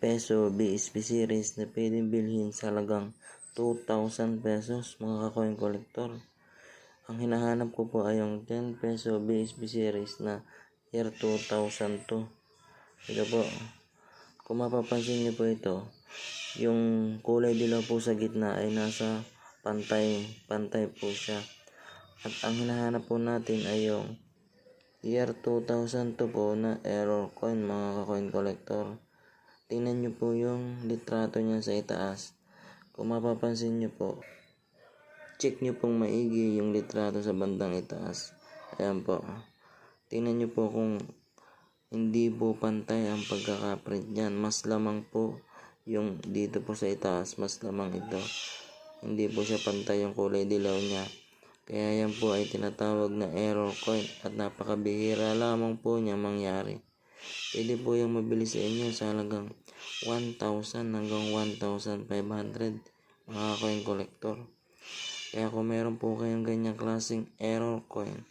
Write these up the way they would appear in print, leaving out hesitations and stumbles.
peso BSP series na pwedeng bilhin sa halagang 2,000 pesos mga ka-coin collector. Ang hinahanap ko po ay yung 10 peso BSP series na year 2002. Ito po, kung mapapansin niyo po ito, yung kulay dilaw po sa gitna ay nasa pantay po siya. At ang hinahanap po natin ay yung year 2002 po na error coin mga ka-coin collector. Tingnan nyo po yung litrato niya sa itaas. Kung mapapansin nyo po, check nyo pong maigi yung litrato sa bandang itaas. Ayan po. Tingnan nyo po kung hindi po pantay ang pagkakaprint niyan. Mas lamang po yung dito po sa itaas. Mas lamang ito. Hindi po siya pantay yung kulay dilaw niya. Kaya yan po ay tinatawag na error coin at napakabihira lamang po niya mangyari. Pwede po yung mabili sa inyo sa halagang 1,000 hanggang 1,500 mga coin collector. Kaya kung meron po kayong ganyang klaseng error coin,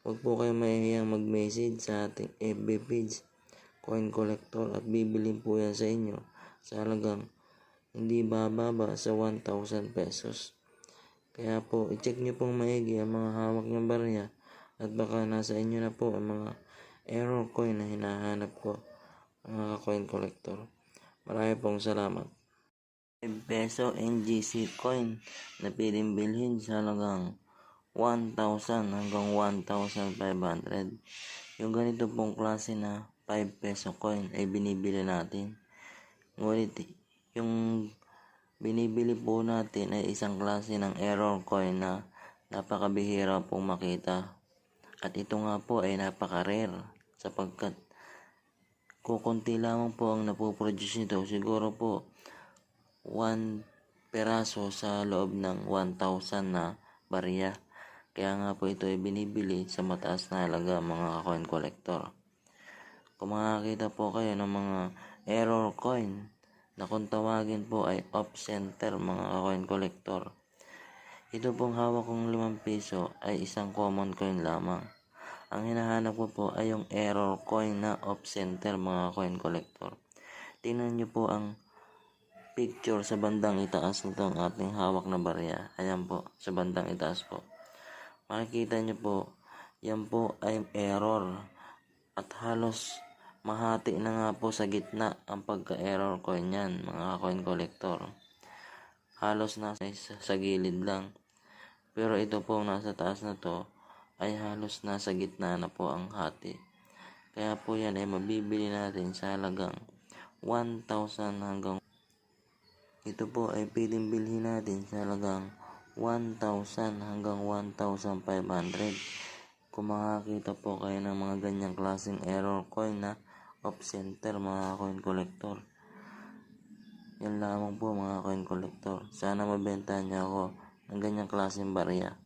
huwag po kayong mahihiyang mag-message sa ating FB page coin collector at bibilin po yan sa inyo sa halagang hindi bababa sa 1,000 pesos. Kaya po, i-check nyo pong maigi ang mga hawak ng barya at baka nasa inyo na po ang mga error coin na hinahanap ko mga coin collector. Marami pong salamat. 5 peso NGC coin na pwedeng bilhin sa halagang 1,000 hanggang 1,500. Yung ganito pong klase na 5 peso coin ay binibili natin. Ngunit yung binibili po natin ay isang klase ng error coin na napakabihira pong makita. At ito nga po ay napaka-rare sapagkat kukunti lamang po ang napoproduce nito. Siguro po 1 peraso sa loob ng 1,000 na barya. Kaya nga po ito ay binibili sa mataas na halaga mga coin collector. Kung makakita po kayo ng mga error coin na kung tawagin po ay off center mga coin collector, ito pong hawak kong 5 piso ay isang common coin lamang. Ang hinahanap ko po ay yung error coin na off center mga coin collector. Tingnan nyo po ang picture sa bandang itaas nito ang ating hawak na barya. Ayan po, sa bandang itaas po. Makikita nyo po, yan po ay error. At halos mahati na nga po sa gitna ang pagka-error coin yan mga coin collector. Halos nasa sa gilid lang. Pero ito po nasa taas na to ay halos nasa gitna na po ang hati. Kaya po yan ay mabibili natin sa halagang 1,000 hanggang ito po ay pwedeng bilhin natin sa halagang 1,000 hanggang 1,500. Kung makakita po kayo ng mga ganyang klaseng error coin na off center mga coin collector. Yan lamang po mga coin collector. Sana mabenta niyo ako ng ganyang klaseng barya.